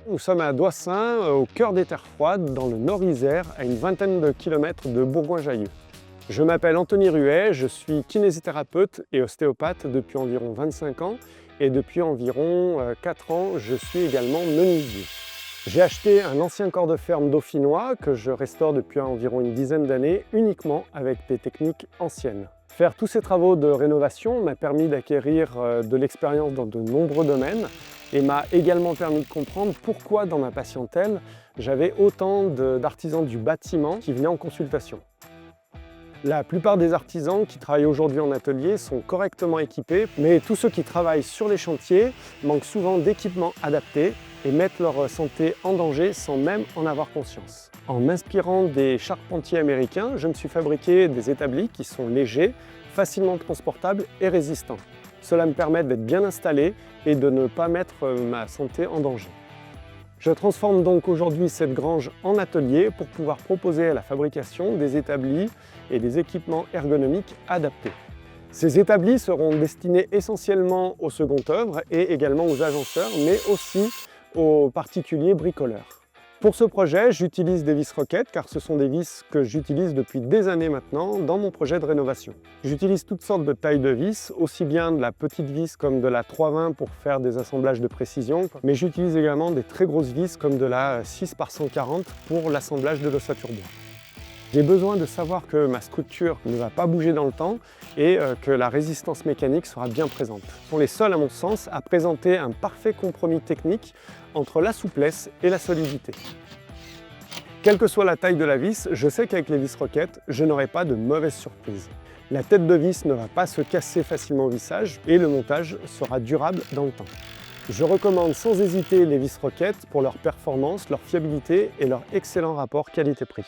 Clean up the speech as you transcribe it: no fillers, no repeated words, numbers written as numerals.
Nous sommes à Doissin, au cœur des terres froides, dans le Nord-Isère, à une vingtaine de kilomètres de Bourgoin-Jallieu. Je m'appelle Anthony Ruet, je suis kinésithérapeute et ostéopathe depuis environ 25 ans et depuis environ 4 ans, je suis également menuisier. J'ai acheté un ancien corps de ferme dauphinois que je restaure depuis environ une dizaine d'années uniquement avec des techniques anciennes. Faire tous ces travaux de rénovation m'a permis d'acquérir de l'expérience dans de nombreux domaines et m'a également permis de comprendre pourquoi dans ma patientèle, j'avais autant d'artisans du bâtiment qui venaient en consultation. La plupart des artisans qui travaillent aujourd'hui en atelier sont correctement équipés, mais tous ceux qui travaillent sur les chantiers manquent souvent d'équipements adaptés et mettent leur santé en danger sans même en avoir conscience. En m'inspirant des charpentiers américains, je me suis fabriqué des établis qui sont légers, facilement transportables et résistants. Cela me permet d'être bien installé et de ne pas mettre ma santé en danger. Je transforme donc aujourd'hui cette grange en atelier pour pouvoir proposer à la fabrication des établis et des équipements ergonomiques adaptés. Ces établis seront destinés essentiellement aux secondes œuvres et également aux agenceurs, mais aussi aux particuliers bricoleurs. Pour ce projet, j'utilise des vis roquettes car ce sont des vis que j'utilise depuis des années maintenant dans mon projet de rénovation. J'utilise toutes sortes de tailles de vis, aussi bien de la petite vis comme de la 320 pour faire des assemblages de précision, mais j'utilise également des très grosses vis comme de la 6 par 140 pour l'assemblage de l'ossature bois. J'ai besoin de savoir que ma structure ne va pas bouger dans le temps et que la résistance mécanique sera bien présente. Ce sont les seuls, à mon sens, à présenter un parfait compromis technique entre la souplesse et la solidité. Quelle que soit la taille de la vis, je sais qu'avec les vis roquettes, je n'aurai pas de mauvaise surprise. La tête de vis ne va pas se casser facilement au vissage et le montage sera durable dans le temps. Je recommande sans hésiter les vis roquettes pour leur performance, leur fiabilité et leur excellent rapport qualité-prix.